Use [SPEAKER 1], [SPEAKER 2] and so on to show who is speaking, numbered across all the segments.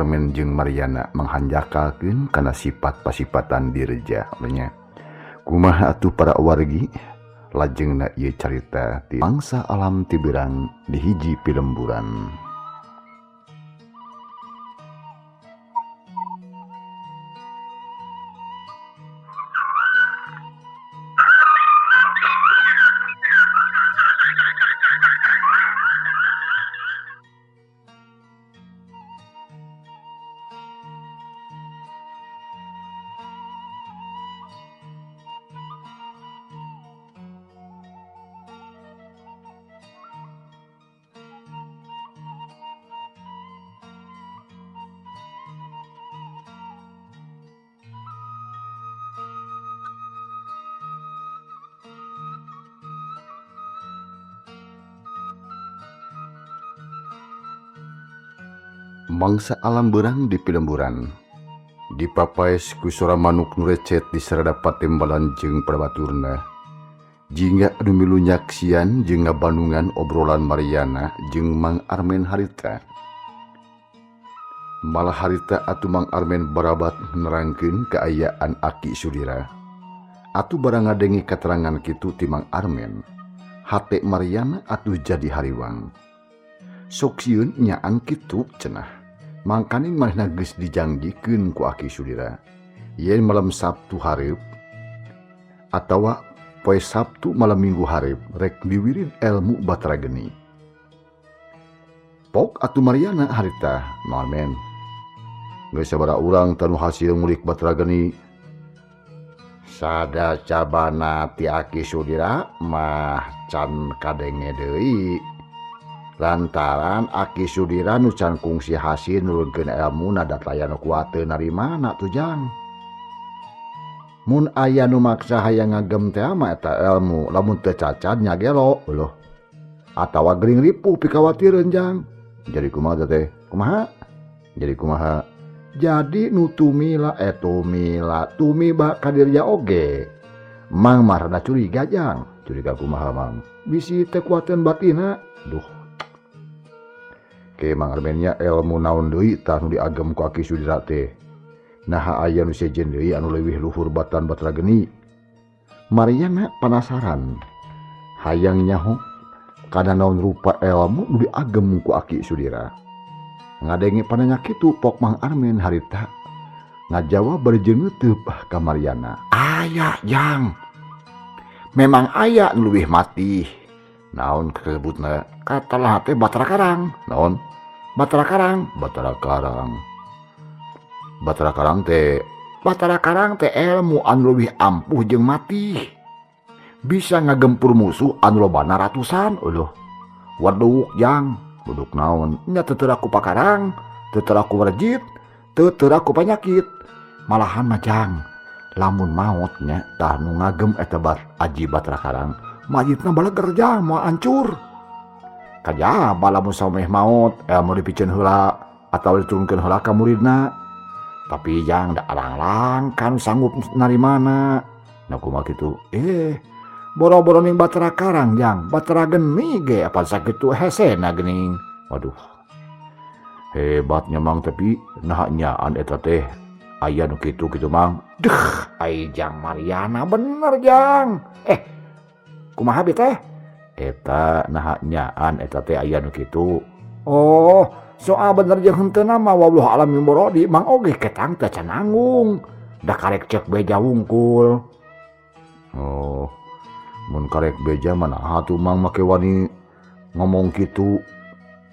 [SPEAKER 1] Armen jeung Mariana menghanjakalkeun kana sifat pasifatan dirja nya. Kumaha atuh para wargi lajengna ieu carita ti mangsa alam ti Birang di hiji pilemburan. Mangsa alam Berang di pilemburan dipapaes ku suara manuk nu recet di sarada patembalan jeung prabaturna. Jingga anu milu nyaksian jeung ngabandungan obrolan Mariana jeung Mang Armen harita. Malah harita atuh Mang Armen barabat nerangkeun kaayaan Aki Sudira. Atuh barang ngadengi katerangan kitu ti Mang Armen, hate Mariana atuh jadi hariwang. Sok sieun nyaan kitu cenah. Mangkana manehna geus dijanggikeun ku Aki Sudira yen malam Sabtu hareup atawa poe Sabtu malam Minggu hareup rek diwirid elmu Batara Geni. Pok atuh Mariana harita Mang Armen. Geus sabaraha urang tanu hasil ngulik Batara Geni. Sada cabana ti Aki Sudira mah can kadenge deui. Lantaran Aki Sudira nu can kungsi hasil nurunkeun ilmu na dataya nu kuat teu narimana tuh Jang. Mun aya nu maksa hayang ngagem teh mah eta ilmu lamun teu cacat nya gelo eueuh. Atawa gering ripuh pikawatireun Jang. Jadi kumaha teh? Kumaha? Jadi kumaha? Jadi nu tumila tumiba kadirja oge. Mang mah rada curiga Jang. Curiga kumaha Mang? Bisi teu kuateun batina. Duh. Ke Mang Armennya ilmu naon deui tah nu diagem ku Aki Sudira teh. Naha aya nu sejen deui anu leuwih luhur batan Batara Geni. Mariana penasaran. Hayang nyaho kana naon rupa ilmu nu diagem ku Aki Sudira. Ngadenge pananya kitu pok Mang Armen harita ngajawab berjeungeut teu ka Mariana. Aya Jang. Memang aya nu leuwih matih. Naon kesebutna katalah teh Batara Karang. Naon? Batara Karang. Batara Karang teh ilmu anu leuwih ampuh jeung matih. Bisa ngagempur musuh anu lobana ratusan. Eueuh. Waduk Jang. Waduk naon? Nya teu aku pakarang, teu aku werjit, teu aku panyakit. Malahan mah Jang, lamun maot nya tah nu ngagem eta aji Batara Karang, majitna baleger Jang moal hancur. Kajaba lamun sameh maot ilmu dipikeun heula atawa diturunkeun heula ka muridna. Tapi Jang da alang-alang kan sanggup narimana. Nah kumaha kitu? Boro-boro ning Batara Karang Jang, Batara Geni ge apa sakitu hesena geuning. Waduh. Hebatnya Mang tapi naha nyaan eta teh aya nu kitu Mang. Deuh, ai Jang Mariana bener Jang. Kumaha bi teh? Eta naha nyaan eta teh aya nu kitu. Oh, soal bener jeung henteu mah wallahu alam min borodi Mang oge ketang teh can nanggung. Da karek cek beja wungkul. Oh. Mun karek beja manaha tuh Mang make wani ngomong kitu.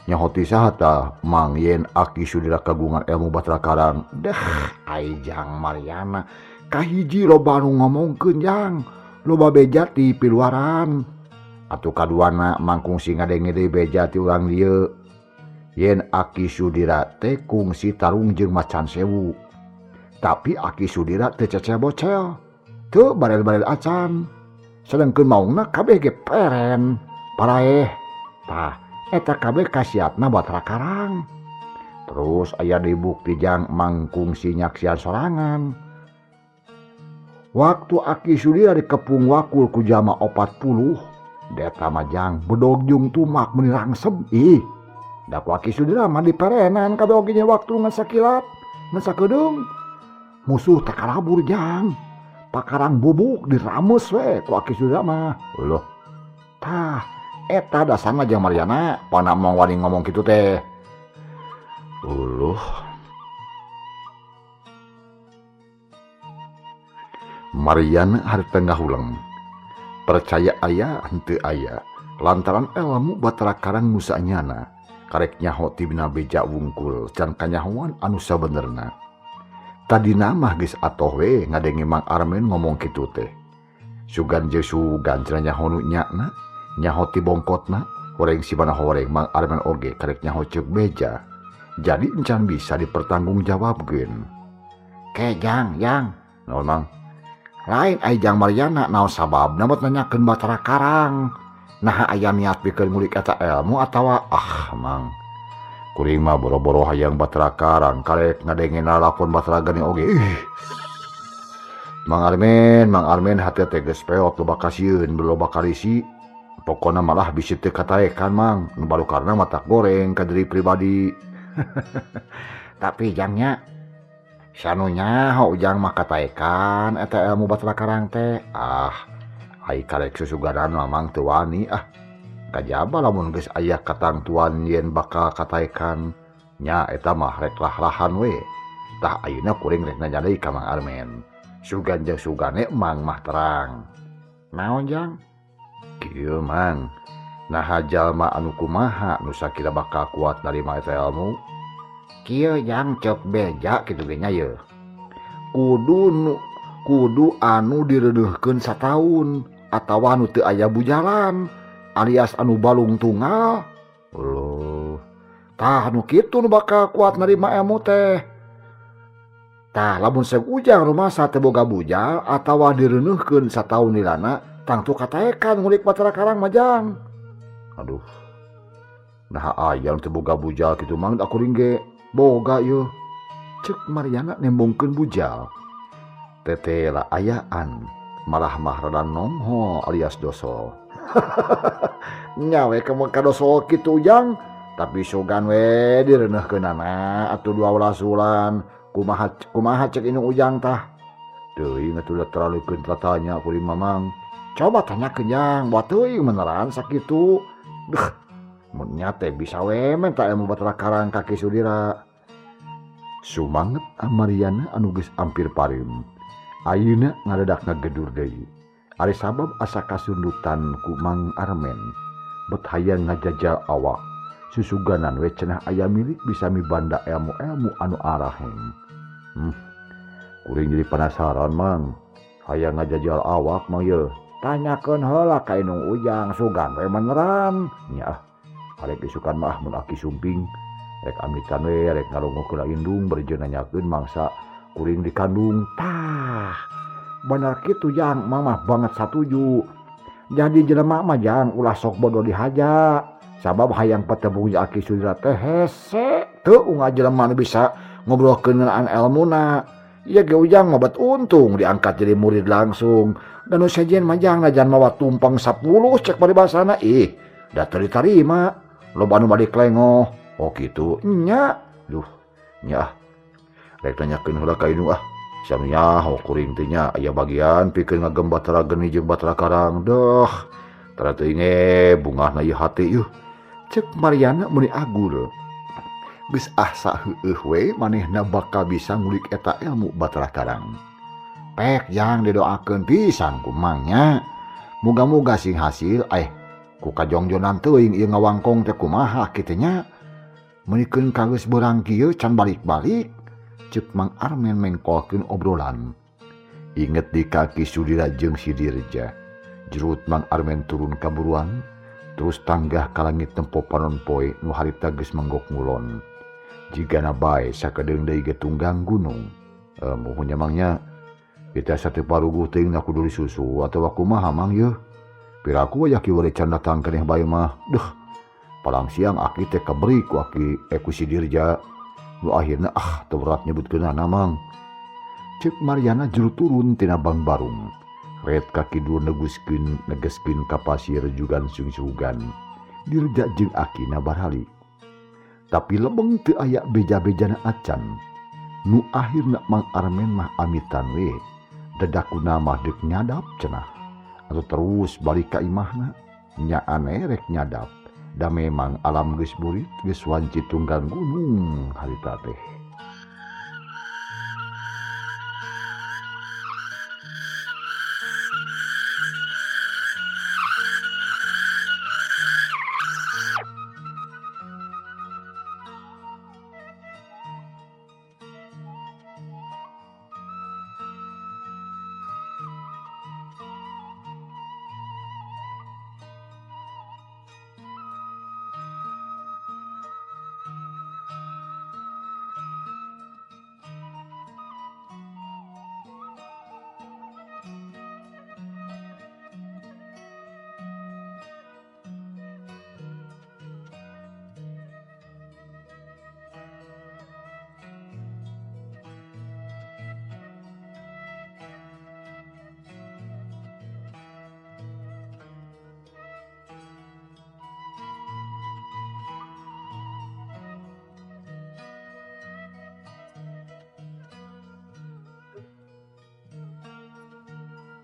[SPEAKER 1] Nyahoti saha tah Mang yen Aki Sudira kagungan ilmu Batara Karang. Dah, ai Jang Mariana kahiji loba anu ngomongkeun Jang. Loba beja ti piluaran. Atuh kaduana Mang kungsi ngadenge deui beja ti urang dieu. Yen Aki Sudira teh kungsi tarung jeung macan sewu. Tapi Aki Sudira teu cecel-bocel. Teu barel-barel acan. Sedengkeun maungna kabeh ge peren. Paraeh. Tah, eta kabeh kasiatna Batara Karang. Terus aya deui bukti Jang Mang kungsi nyaksian sorangan. Waktu Aki Sudira dikepung wakul ku jama 40, deta mah Jang bedogjung tumak meuni rangseb. Da ku Aki Sudira mah diperenan kabeh oge nya waktu ngan sakilat, ngan sakedeung. Musuh teh kalabur jang. Pakarang bubuk dirames we ku Aki Sudira mah. Loh. Tah, eta dasarna jeung Mariana, pana mau wani ngomong kitu teh. Mariana harita ngahuleng. Percaya aya henteu aya. Lantaran ilmu Batara Karang nu saenyana karek nyaho ti dina beja wungkul can kanyahoan anu sabenerna. Tadina mah geus atoh we ngadenge Mang Armen ngomong kitu teh. Sugan jeung sugan cenah nyaho nu nyana, nyaho ti bongkotna, horeng si mana horeng Mang Armen oge karek nyaho ceuk beja. Jadi encan bisa dipertanggungjawabkeun. Jang, naon Mang? Lain ai Jang Mariana naon sababna bet nanyakeun Batara Karang. Nah aya niat pikeun ngulik eta ilmu atawa Mang. Kuring mah boro-boro hayang Batara Karang karek ngadenge nalapon Batara Geni oge. Mang Armen hati teh geus peot loba kasieun loba karisi. Pokona malah bisi teu kataekan Mang, nu balukarna matak goreng ka diri pribadi. Tapi Jangnya sanunya ujang mah kataekan eta ilmu Batara Karang teh. Ai karek susuganan mamang teu wani kajaba lamun geus aya katangtuan yen bakal kataekan nya eta mah rek lah-lahan we. Tah ayeuna kuring rek nanya deui ka Mang Armen. Sugan jeung sugane Mang mah terang. Naon Jang? Kieu Mang. Naha jalma anu kumaha nu sakira bakal kuat narima eta ilmu? Kieu Jang ceuk beja kitu ge nya ye. Kudu anu direudeuhkeun sataun atawa anu teu aya bujalan alias anu balung tunggal. Loh. Tah anu kitu nu bakal kuat narima ilmu teh. Tah lamun seuk ujang rumasa teu boga bujal atawa direuneuhkeun sataun lilana tangtu kataekan ngulik Batara Karang mah Jang. Aduh. Nah aya anu teu boga bujal kitu Mang da kuring ge boga yeuh. Ceuk Mariana nembongkeun bujal. Tete lah ayaan malah mah rada nongho alias dosol. Nyawe kamu kadosol kitu Jang, tapi sugan we direuneuhkeunana atuh 12 wulan kumaha cek indung ujang tah. Teuing atuh da terlalu keun tanya kuring Mamang. Coba tanyakeun Jang, buat teuing beneran sakitu. Beuh, mun nya teh bisa we menta ilmu Batara Karang Kaki Sudira. Sumanget Mariana anu geus ampir parim. Ayeuna ngadadak ngagedur deui. Ari sabab asa kasundutan ku Mang Armen. Bet hayang ngajajal awak. Susuganan we cenah aya milik bisa mibanda ilmu-ilmu anu araheng. Kuring jadi penasaran Mang. Hayang ngajajal awak mah ye. Tanyakeun heula ka indung ujang sugan we beneran. Nya arek isukan mah mun Aki sumping. Rek amitan we rek ngalungukeun indung bari nanyakeun mangsa kuring dikandung. Tah bener kitu Jang, mamah banget satuju. Jadi jelema mah Jang ulah sok bodoh dihaja. Sabab hayang patebung Aki Sudira teh hese teu unggal jelema nu bisa ngobrolkeun ngeunaan ilmuna. Ieu ge ujang mah bet untung diangkat jadi murid langsung. Dan nu sajen mah Jang najan mawa tumpang 10 cek paribasana da teu ditarima. Loba anu balik lengoh. Oh gitu nya. Duh nya rek nanyakeun heula ka indung Samnya kuring teh nya aya bagian pikeun ngagem Batara Geni jeung Batara Karang. Duh, tara teuing bungahna ieu hate yuh. Ceuk Mariana muni agul. Geus asa heueuh we manehna bakal bisa ngulik eta ilmu Batara Karang. Pek Jang didoakeun pisan ku Mangnya. Muga-muga sing hasil ku kajongjonan teuing ieu ngawangkong teh kumaha kitu nya. Munikeun kageus beurang kieu can balik-balik. Ceuk Mang Armen mengkolkeun obrolan. Inget di Kaki Sudira jeung si Dirja. Jerut Mang Armen turun kaburuan, terus tanggah ka langit tempo panon poe nu harita geus menggok ngulon. Jigana bae sakedeung deui ge tunggang gunung. Muhunya Mangnya, kita sateu paruguh teuing na kudu disusu atawa kumaha Mang yeuh. Piraku we yaki wari can datang keneh bae mah. Duh, palang siang Aki teh kaberi ku ku si Dirja. Nu akhirna teu berat nyebutkeunana Mang. Ceuk Mariana juru turun tina bang barung. Ret kaki dulu negeskeun ka pasir jugan sung-sugan. Dirja jeung Akina barhali. Tapi lebeng teu aya beja-bejana acan. Nu akhirna Mang Armen mah amitan we. Dadakuna mah deuk nyadap cenah. Atau terus balik ka imahna. Nya aneh rek nyadap. Da memang alam geus burit geus wanci tunggal gunung harita teh.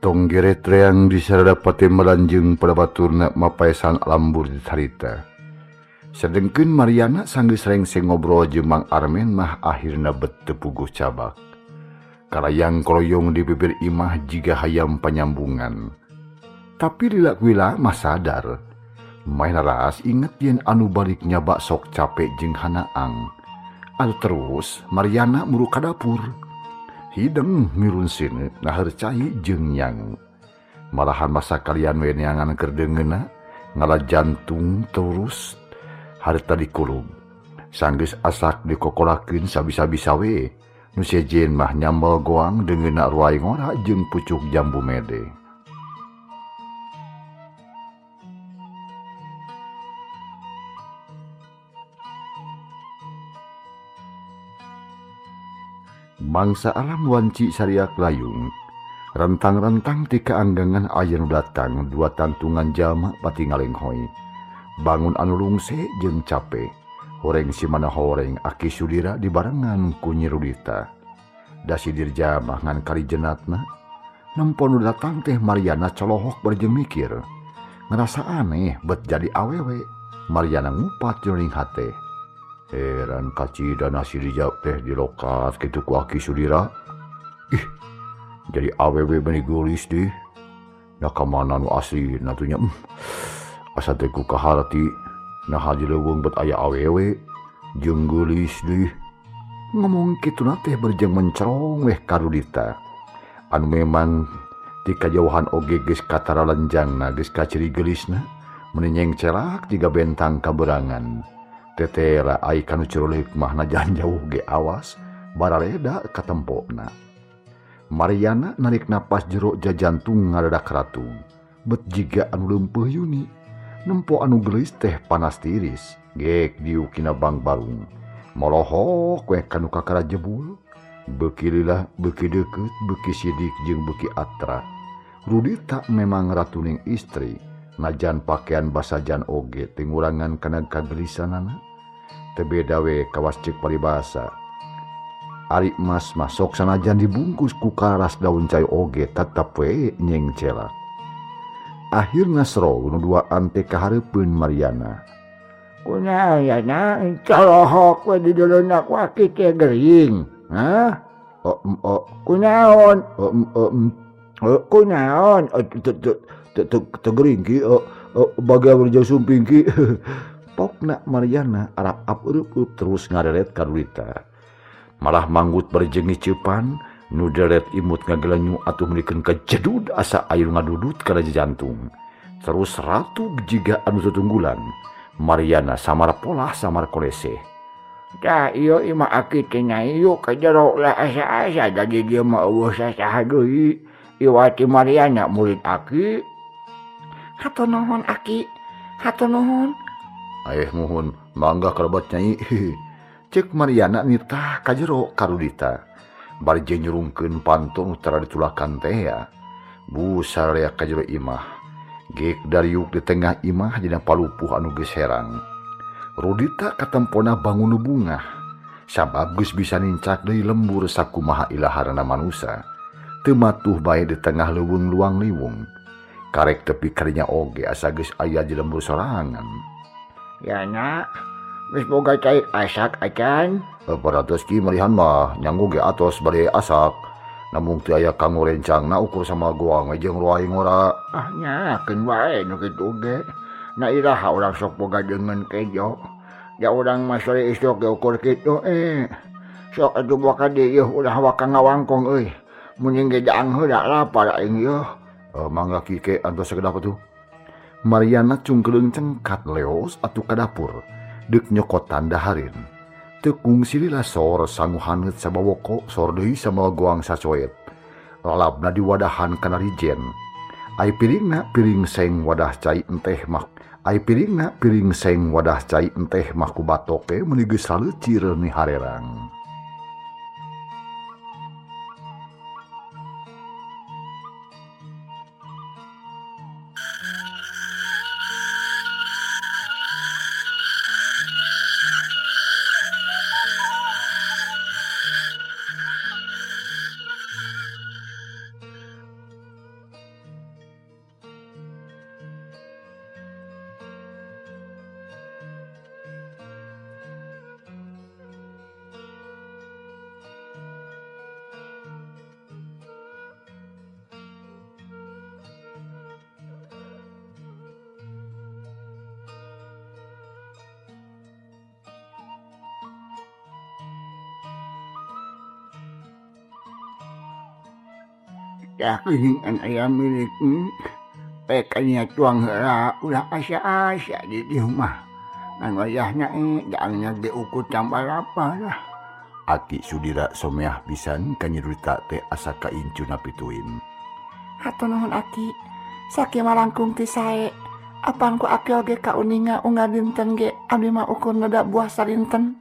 [SPEAKER 1] Tonggeret reang disarada pate melanjeng pada baturna mapaesan alambur di harita. Sedengkeun Mariana sanggeus rengseng ngobrol jeung Mang Armen mah akhirna bet teu puguh cabak. Kalayang kroyong di bibir imah jiga hayam panyambungan. Tapi lila-wila mah sadar. Main ras inget yen anu balik nyaba sok capek jeung hanaang. Anu terus Mariana muru ka dapur. Hideng mirun sini naheur cai jeung nyang. Malahan masa kalian we neangan keur deungeuna ngala jantung terus harita dikulub. Sanggeus asak dikokolakeun sabisa-bisa we. Nu sejen mah nyambel goang deungeuna ruai ngora jeung pucuk jambu mede. Mangsa alam wanci sariak layung, rentang-rentang ti kaanggangan ayeuna datang dua tantungan jalma pati ngalenghoy. Bangun anu lungse jeung cape, horeng si mana horeng aki sudira dibarengan ku Nyi Rudita. Da sidir jalma ngan kalijenatna, nempon datang teh Mariana colohok barjeng mikir. Ngerasa aneh bet jadi awewe, Mariana ngupat jroning hate. Heran kacida nasi dijawab teh di lokat kitu ku aki sudira. Ih, jadi awewe bani gulis deh. Nah kamana nu asli natunya asa teh ku kaharti nah haji leuweung bet aya awewe jeung gulis deh. Ngomong kituna teh berjeng mencerong weh ka Rudita. Anu memang ti kajauhan oge geus katara lenjangna geus kaciri geulisna menenyeng celak jiga bentang kaberangan. Tetera ai kanu curulik mah najan jauh ge awas barareda ka tempona. Mariana narik napas jero jajantung ngadadak ratung. Bet jiga anu leumpeuh Yuni. Nempo anu geulis teh panas tiris. Gek diukina Bang Barung. Molohok we kanu kakara jebul. Beuki lila, beuki deukeut, beuki sidik jeung beuki atra. Rudita memang ratuning istri. Najan pakaian basajan oge tingurangan kana kagelisanana. Teu beda we kawas ceuk paribasa. Ari emas masok sanajan dibungkus ku karas daun cai oge tetep we nyeng celak. Akhirna sero nu duaan teh kahareupeun Mariana.
[SPEAKER 2] Kunaon na colohok we di dulunak waki teh gering. Hah? Kunaon? Kunaon?
[SPEAKER 1] Tegering ki bagaimana jauh sumping ki. Pokna Mariana arap ureup terus ngareret ka Rudita. Malah manggut berjengi ceupan nu deret imut ngagelenyu atuh mulikeun kejedud asa ayu ngadudut kana jantung. Terus ratu jiga anu tutunggulan. Mariana samar polah samar kolese.
[SPEAKER 2] Tah ieu imah aki teh nyai ieu ka jero lah asa-asa jadi dia mah eueuh sasaha deui. Iwati Mariana murid aki.
[SPEAKER 3] Hatur nuhun aki, hatur nuhun.
[SPEAKER 1] Muhun mangga karabat nyai. Cek Mariana nitah ka jero ka Rudita. Bari nyurungkeun pantun tara ditulakan teh ya. Busar ya ka jero imah. Gek dariuk di tengah imah dina palupuh anu geus herang. Rudita katempona bangun bungah sabab geus bisa nincak deui lembur sakumaha ilaharna manusia teu matuh bae di tengah leuweung luang liwung karek tepi karinya oge asa geus aya di lembur sorangan.
[SPEAKER 2] Ya nak, geus boga cai asak acan.
[SPEAKER 1] Paratos ki malihan mah nyanggo ge atos bade asak namun teu aya kanggo rencangna ukur sama goang jeung roaing ora.
[SPEAKER 2] Ah nyakeun wae nu kitu ge. Na iraha urang sok boga deungeun kejo. Ya urang mah sore isuk ge ukur kitu Sok atuh boga dieu ulah waka ngawangkong euy. Mun ge jaang heula lapar aing yeuh.
[SPEAKER 1] Mangga kike antos sakedap atuh. Mariana cungkeung cengkat leos atuh ka dapur. Deuk nyokotan dahareun. Teu kungsi lila sor sangu haneut sabawoko sor deui sama goang sacoet. Lalapna di wadahan kana rijen. Ai piringna piring seng wadah cai enteh mah. Ai piringna piring seng wadah cai enteh mah ku batoke meuni geus saleucir ni harerang.
[SPEAKER 2] Ya geuningan aya milik pekanya tuang heula ulah asa-asa di dieu mah. Ngan wayahna jaangna ge ukut tambah lapar lah.
[SPEAKER 1] Aki Sudira someah pisan ka Nyi Rudita teh asa kaincuna pituin.
[SPEAKER 3] Hatur nuhun Aki. Sakieu malangkung ti sae. Apan ku Aki oge kauninga unggal dinten ge abdi mah ukurna da buah sarinten.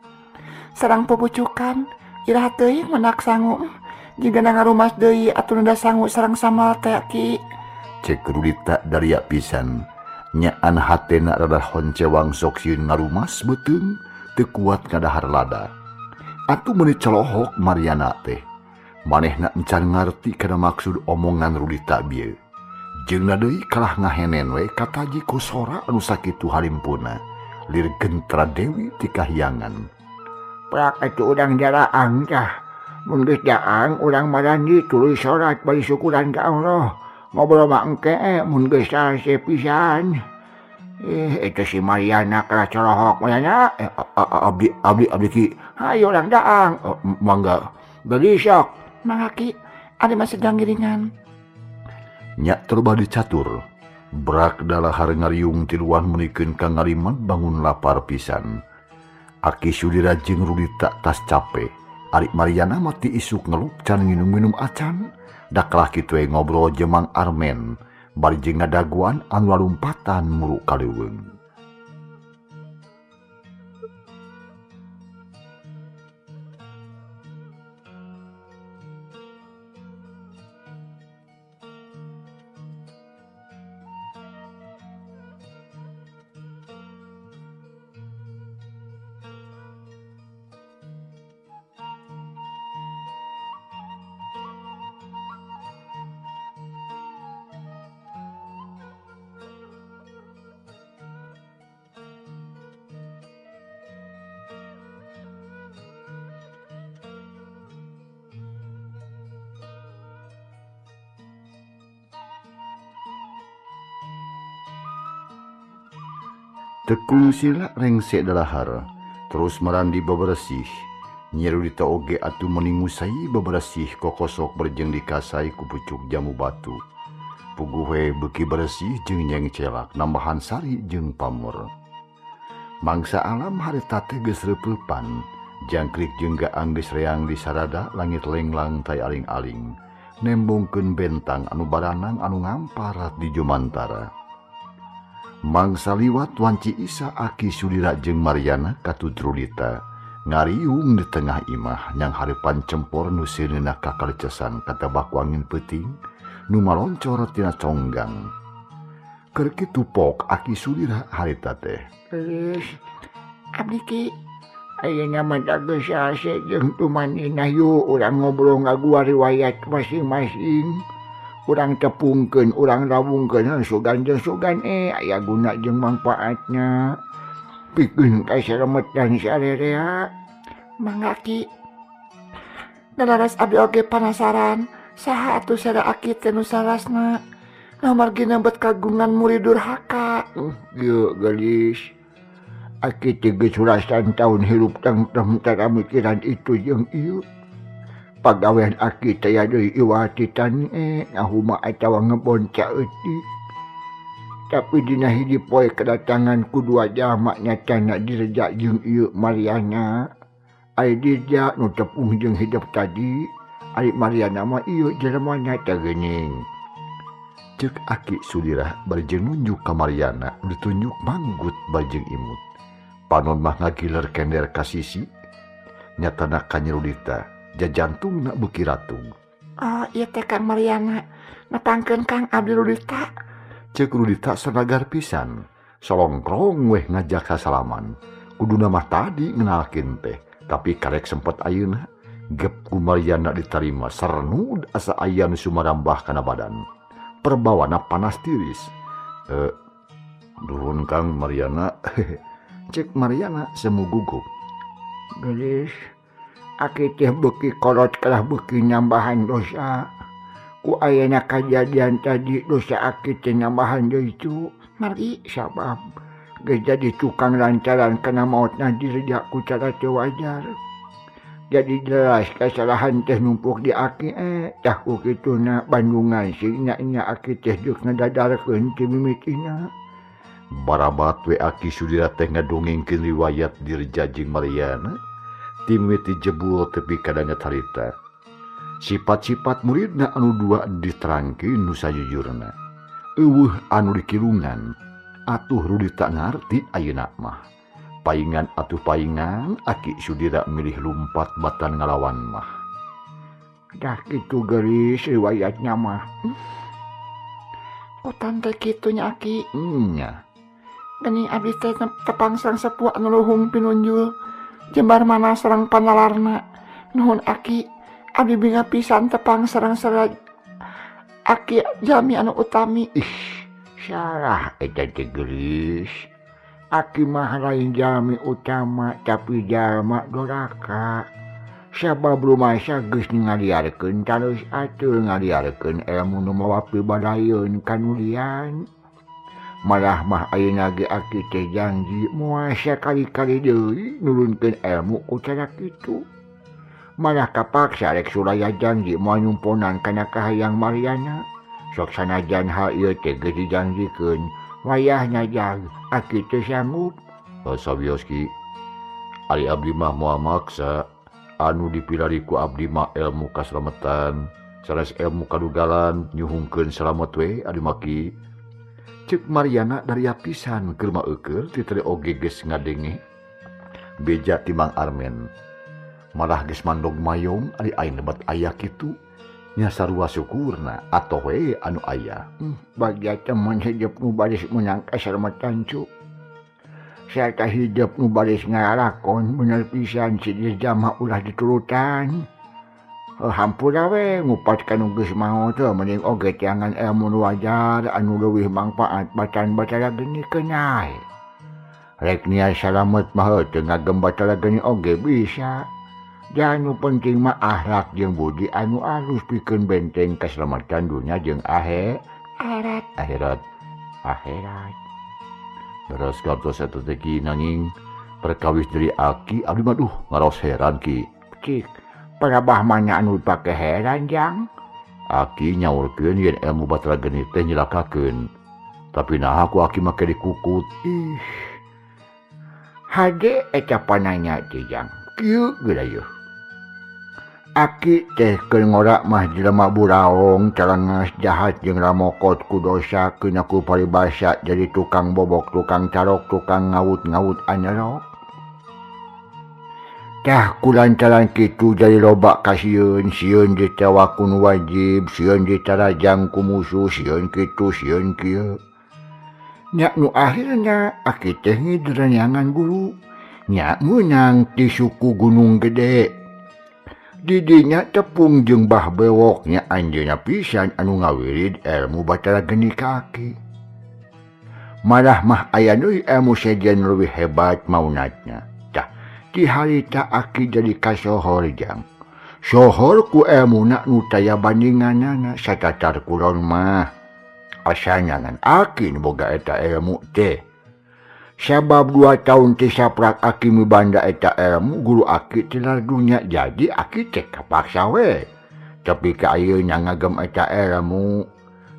[SPEAKER 3] Sareng pupucukan iraha teuing menak sangu. Jika ngarumas deui atuh da sangu sareng samal teh Ki.
[SPEAKER 1] Cek Rudita daria pisan. Nyaan hatena rada honcewang sok sieun ngarumas beuteung teu kuat ngadahar lada. Atuh meuni celohok Mariana teh. Manehna encan ngarti kana maksud omongan Rudita bieu. Jeung deui kalah ngahenen we kataji ku sora anu sakitu halimpuna. Lir gentra Dewi ti kahyangan.
[SPEAKER 2] Prak atuh urang jaraang cah. Mun geus jaang urang marandi tuluy salat bari syukuran ka Allah. Ngobrol mah engke mun geus salese pisan. Eta si Mariana kala colohok Mariana.
[SPEAKER 1] Abdi ki.
[SPEAKER 2] Hayo urang daang.
[SPEAKER 1] Mangga.
[SPEAKER 2] Beli sok.
[SPEAKER 3] Mangga Ki, adi mah sedang giringan.
[SPEAKER 1] Nya terbadi catur. Brak dalahar ngariung tiluan menikeun ka ngariman bangun lapar pisan. Aki Sudira jeung Rudita tas cape. Ari Mariana mati isuk ngelup can nginum-minum acan. Daklah kitu ngobrol jeung Mang Armen. Bari jeung ngadaguan anu lalumpatan muru kaleuweung. Tekung sila rengse dalahar, terus merandi bebersih. Nyi Rudita oge atuh meningusai bebersih kokosok berjeng dikasai ku pucuk jamu batu. Puguh beuki bersih jeung nyeng celak nambahan sari jeung pamor. Mangsa alam harita teh geus reupeupan, jangkrik jeung gaang geus reang di sarada langit lenglang tay aling-aling. Nembongkeun bentang anu baranang anu ngamparat di jumantara. Mangsa liwat wanci Isa Aki Sudira jeung Mariana katut Rudita ngariung di tengah imah nyang hareupan cempor nu seuneuna kakalecesan katabak wangin peuting nu maloncor tina conggang. Keur kitu pok Aki Sudira harita teh.
[SPEAKER 3] Abdi Ki.
[SPEAKER 2] Ayeuna mah da geus sase jeung tumanina yuk urang ngobrol ngagua riwayat masing-masing. Urang tepungkeun, urang rawungkeun sugan jeung sugan aya guna jeung manfaatna. Pikeun kasalametan sarerea.
[SPEAKER 3] Mangga Ki. Dalaras abdi oge panasaran, saha atuh sada Aki teh nu salasna? Margi nebet kagungan murid durhaka.
[SPEAKER 2] Yuk gelis. Aki teh geus sulasan taun hirup tengteng tara mikiran itu jeung ieu. Pagawean Aki teh deui iwati tani ngahuma atawa ngebonca eutik. Tapi dina hiji poe kedatangan kudua jalma nyatana Dirja jeung ieu Mariana. Ari Dirja nu tepung jeung hidup tadi, ari Mariana mah ieu jelema teh geuning.
[SPEAKER 1] Cek Aki Sudirah bari jeung nunjuk ka Mariana ditunjuk manggut bari jeung imut. Panon mah ngagiler kender ka sisi. Nyatana ka Nyerudita, jajantungna beuki ratung.
[SPEAKER 3] Oh, ieu teh Kang Mariana. Nepangkeun Kang abdi Rudita.
[SPEAKER 1] Cek Rudita sanagar pisan. Solongkrong weh ngajak sasalaman. Kuduna mah tadi ngenalkeun teh, tapi karek sempet ayeuna gep ku Mariana ditarima sarnud asa aya nu sumarambah kana badan. Perbawana panas tiris. Nuhun Kang Mariana. Cek Mariana semu gugup.
[SPEAKER 2] Gelis, Aki teh beuki kolot kalah beuki nyambahan dosa. Ku ayeuna kajadian tadi dosa Aki teh nyambahan deui cu.
[SPEAKER 3] Margi.
[SPEAKER 2] Sabab geus jadi tukang lancaran kana maotna Dirja ku cara teu wajar. Jadi jelas kesalahan teh numpuk di Aki tah ku kituna Bandungan signa-nya Aki teh geus ngadadarkeun ti mimitina.
[SPEAKER 1] Barabat we Aki Sudirah teh ngadongengkeun riwayat Dirja jeung Mariana. Ti mimiti jebul tepi kadangnya harita. Sifat-sifat muridna anu dua diterangkeun nu sajujurna. Eueuh anu dikirungan, atuh Rudita ngarti ayeuna mah. Paingan atuh paingan, Aki Sudirah milih lumpat batan ngalawan mah.
[SPEAKER 2] Dah kitu gelis riwayatnya mah.
[SPEAKER 3] Utan teh kitu nya Aki.
[SPEAKER 1] Nya.
[SPEAKER 3] Geni abdi teh tepangsang sepuh anu luhung pinunjul. Jembar mana sareng panalarna. Nuhun Aki, abdi binga pisan tepang sareng Aki jalmi anu utami.
[SPEAKER 2] Salah eta teh gelis. Aki mah lain jalmi utama tapi jalma doraka. Sabab rumasa geus ngaliarkeun tarus atuh ngaliarkeun ilmu nu mawa pibadayeun kanulian. Malah mah ayeuna ge Aki teh janji moal sakali-kali deui nurunkeun ilmu ku cara kitu. Malah kapaksa rek sulaya janji moal nyumponan kana kahayang Mariana. Sok sanajan hal ieu teh geus dijanjikeun, wayahna jag Aki teh sanggup.
[SPEAKER 1] Sabioski, ari abdi mah moal maksa, anu dipilari ku abdi mah ilmu kaslametan, sanes ilmu kadugalan nyuhungkeun salamet we adi maki. Cek Mariana dari pisan keur maeukeul titeri oge geus ngadenge. Beja timang Armen. Malah geus mandog mayong ari aing lebat aya kitu. Nya sarua syukurna atoh we anu aya.
[SPEAKER 2] Bagja teman hidup nu baris menang kasalamatan cu. Sarta hidup nu baris ngalakon bener pisan si Dirja mah ulah diturutan. Hampura we ngupat kanu geus mau teh mending oge tiangan ilmu nu wajar anu leuwih mangpaat bacaan bacara geni keunai. Rek niat salamet mah teu ngagem bacara geni oge bisa. Janu penting mah akhlak jeung budi anu alus pikeun benteng kasalamatan dunya jeung akhirat. Terus kartos eta teh ki nanging perkawis dari Aki abdi mah ngaros heran ki. Cik, parabah mana anu pake heran jang?
[SPEAKER 1] Aki nyaurkeun yen ilmu batara geni teh nyilakakeun. Tapi naha ku Aki make dikukut.
[SPEAKER 2] Hade eta pananya teh jang. Kieu geus Aki teh keur ngorak mah jelema buraong calangas jahat jeung ramokot ku dosa keuna ku paribasa jadi tukang bobok, tukang carok, tukang ngawut-ngawut anyarok. Tah kulantaran kitu jadi loba kasieun, sieun ditewa kun wajib, sieun ditarajang ku musuh, sieun kitu, sieun kieu. Nya nu akhirna Aki teh ngiderenyangan guru.
[SPEAKER 1] nya menang di suku Gunung Gede. Didinya tepung jeung bah bewoknya anjeunna pisan anu ngawirid ilmu batara geni kaki. Malah mah aya deui ilmu sejen leuwih hebat maunatna. Tah, ti harita Aki jadi kasohor jang. Sohor ku ilmuna nu taya bandinganana satatar kulon mah. Asalna ngan Aki nu boga eta ilmu teh. Sabab 2 tahun teh saprak Aki mibanda eta ilmu guru Aki tilar dunya jadi Aki teh kapaksa we. Tapi ka ayeuna ngagem eta ilmu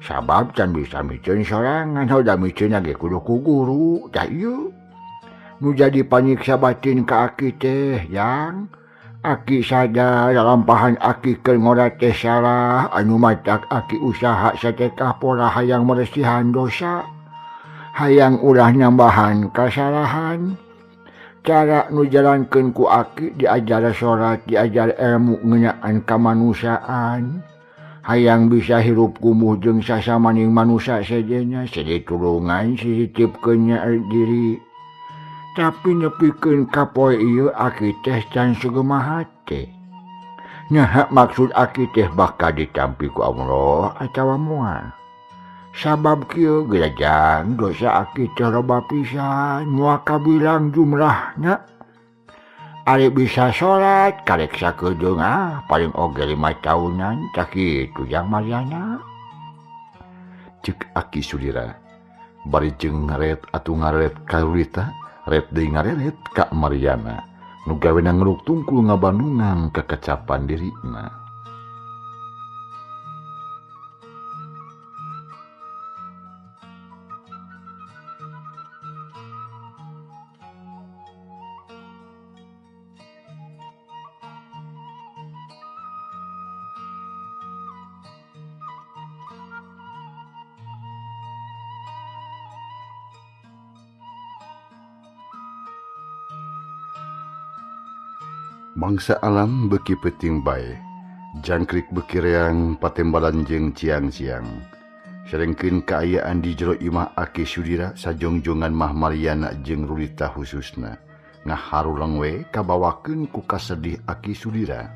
[SPEAKER 1] sabab can bisa miceun sorangan da miceun ge kudu ku guru tah ieu. Nu jadi panyiksa batin ka Aki teh yang Aki sadar lalampahan Aki keur ngora teh salah anu matak Aki usaha satekah pola hayang meresihan dosa. Hayang ulah nyambahan kasalahan. Cara nu jalankeun ku Aki diajar salat, diajar ilmu ngeunaan kamanusiaan. Hayang bisa hirup kumuh jeung sasamaning manusia sejenya, sedi tulungan sisitipkeun nya diri. Tapi nepikeun ka poe ieu Aki teh can sugemaha teh. Nyaha maksud Aki teh bakal ditampi ku Allah atawa moal. Sabab kieu gerajang dosa Aki teh loba pisan moal kabilang jumlahna. Ari bisa salat karek sakedeung paling oge 5 tahunan tah kitu jang Mariana.
[SPEAKER 4] Ceuk Aki Sudira bari jeung ngaret atuh ngaret ka Rulita ret deui ngareret ka Mariana nu gawena ngeruk tungkul ngabandungan kekecapan dirina. Mangsa alam beki peting bae, jangkrik beki reang patembalan jeung ciang-ciang. Sarengkeun kaayaan di jero imah Aki Sudira sajongjongan mah Mariana jeung Rulita khususna. Ngaharulang we kabawakeun ku kasedih Aki Sudira.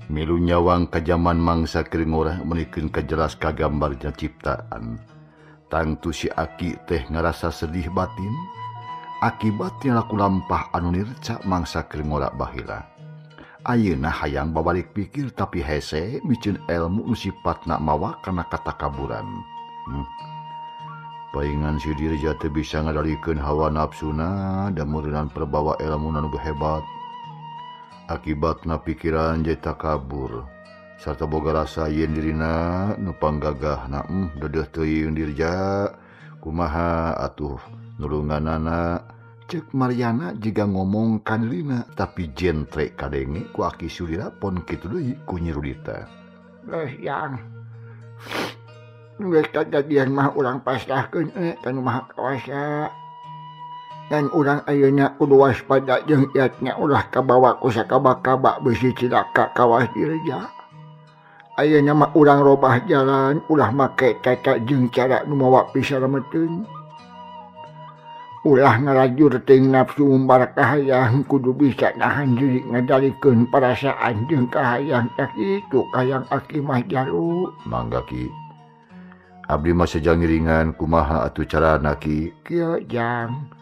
[SPEAKER 4] Milu nyawang ka jaman mangsa keur ngorah menikeun kajelas kagambarnya ciptaan. Tangtu si Aki teh ngarasa sedih batin. Akibatnya laku lampah anu nirca mangsa keur ngora baheula. Ayeuna hayang babalik pikir tapi hese miceun ilmu nu sifatna mawa kana katakaburan. Paingan si Dirja teu bisa ngadalikeun hawa nafsuna da meureunana perbawa ilmu nu hebat. Akibatna pikiran jadi takabur sarta boga rasa yen dirina nu panggagahna dedeuh teuing Dirja kumaha atuh nulunganana. Cek Mariana jika ngomong kan dirina tapi jentre kadenge ku Aki Sudira pon kitu deui ku Nyi Rulita.
[SPEAKER 2] Yang geus kajadian mah urang pasrahkeun kana Maha Kawasa. Dan urang ayeuna kudu waspada jeung iatnya ulah kabawa ku sakaba-kaba beusi cilaka kawas Dirja. Ayeuna mah urang robah jalan ulah make tata jeung cara nu mawa pisalemeteun. Ulah ngarajur ting nafsu umbar kahayang kudu bisa nahan diri ngadalikeun perasaan jeung kahayang tak itu kayang Aki mah jalu.
[SPEAKER 4] Mangga Ki. Abdi mah sajang ngiringan kumaha atuh carana Ki.
[SPEAKER 2] Kieu jang.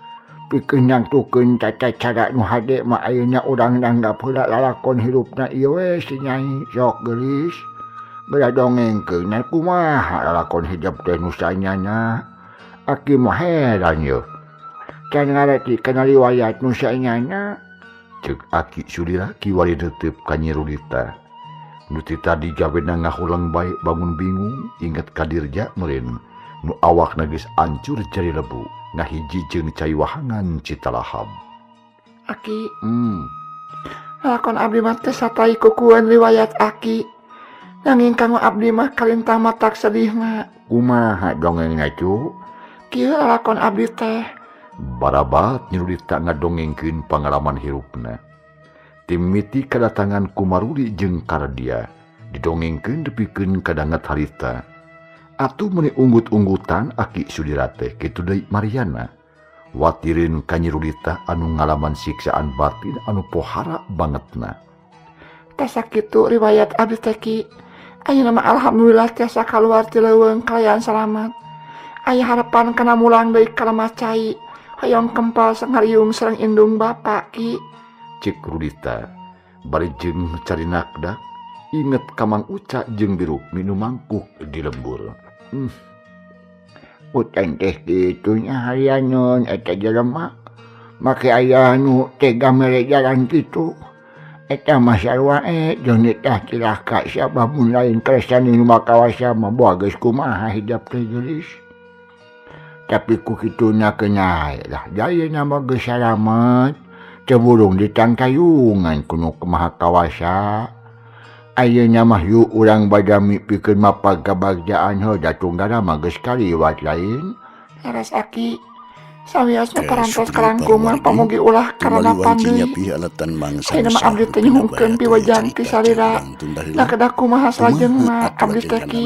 [SPEAKER 2] Pikeun nangtukeun tata cara nu hade mah ayeuna urang nanggap heula lalakon hirupna ieu we si Nyai sok geulis. Beulah dongengkeun kumaha lalakon hidup teh nu saenyana. Aki mah heran yeuh. Can ngareti kana riwayat nu saenyana.
[SPEAKER 4] Ceuk Aki Sudira kiwari neuteup ka Nyi Rulita. Nu ti tadi gawena ngahulang bae bangun bingung inget ka Dirja meureun nu awakna geus ancur jari lebu ngahiji jeung cai wahangan Citalahap.
[SPEAKER 3] Aki, lakon abdi mah teu satai kukueun riwayat Aki. Nanging kanggo abdi mah kalintang matak sedihna.
[SPEAKER 2] Kumaha dongengna cu?
[SPEAKER 3] Kieu lakon abdi teh.
[SPEAKER 4] Barabat Nyi Rulita ngadongengkeun pangalaman hirupna. Timiti kedatangan Kumaruli jeung Kardia didongengkeun depikeun kadangat harita. Atuh meuni unggut-unggutan Aki Sudira teh kitu deui Mariana.
[SPEAKER 1] watirin kanyirulita anu ngalaman siksaan batin anu pohara bangetna.
[SPEAKER 3] Tasa kitu riwayat abdi teh Ki. Ayeuna mah alhamdulillah tiasa kaluar ti leuweung kalayan salamat. Aya harapan kana mulang deui ka Lemah Cai. Hoyong kempal sangariung sareng indung bapa Ki.
[SPEAKER 1] Cek Rudita bari jeung carinakdak inget ka Mang Uca jeung Biru minum mangkuk di lembur.
[SPEAKER 2] Utang teh kitunya harianon eta jelema make aya nu tega mere jalan kitu. Eta mah sarua jeung tah cilaka sabab mun lain keresan nu makawasa mah boa geus kumaha hidup teh geulis. Tapi ku kituna kenyae lah jayeuna mah geus salamet teu burung ditangtayungan kuno kumaha kawasa. Ayeuna mah yuk urang bada mipikeun mapagabagjaan heuh datunggana mah geus kaliwat lain.
[SPEAKER 3] Leres Aki. Sawiosna parantos kalangkung mah pamugi ulah karana pandui. Ayeuna mah abdi teh nyuhungkeun piwajan ti salira. Da kedah kumaha salajengna abdi teh Ki.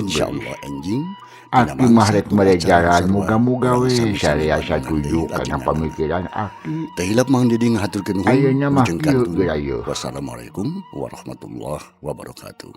[SPEAKER 4] Insyaallah enjing.
[SPEAKER 2] Aki mah rek mere jalan muga-muga we saria satuju kana pamikiran Aki.
[SPEAKER 4] Tahilap Mang Didi ngahaturkeun nuhun.
[SPEAKER 2] Ayeuna mah kieu geus ayeuna.
[SPEAKER 4] Wassalamualaikum warahmatullahi wabarakatuh.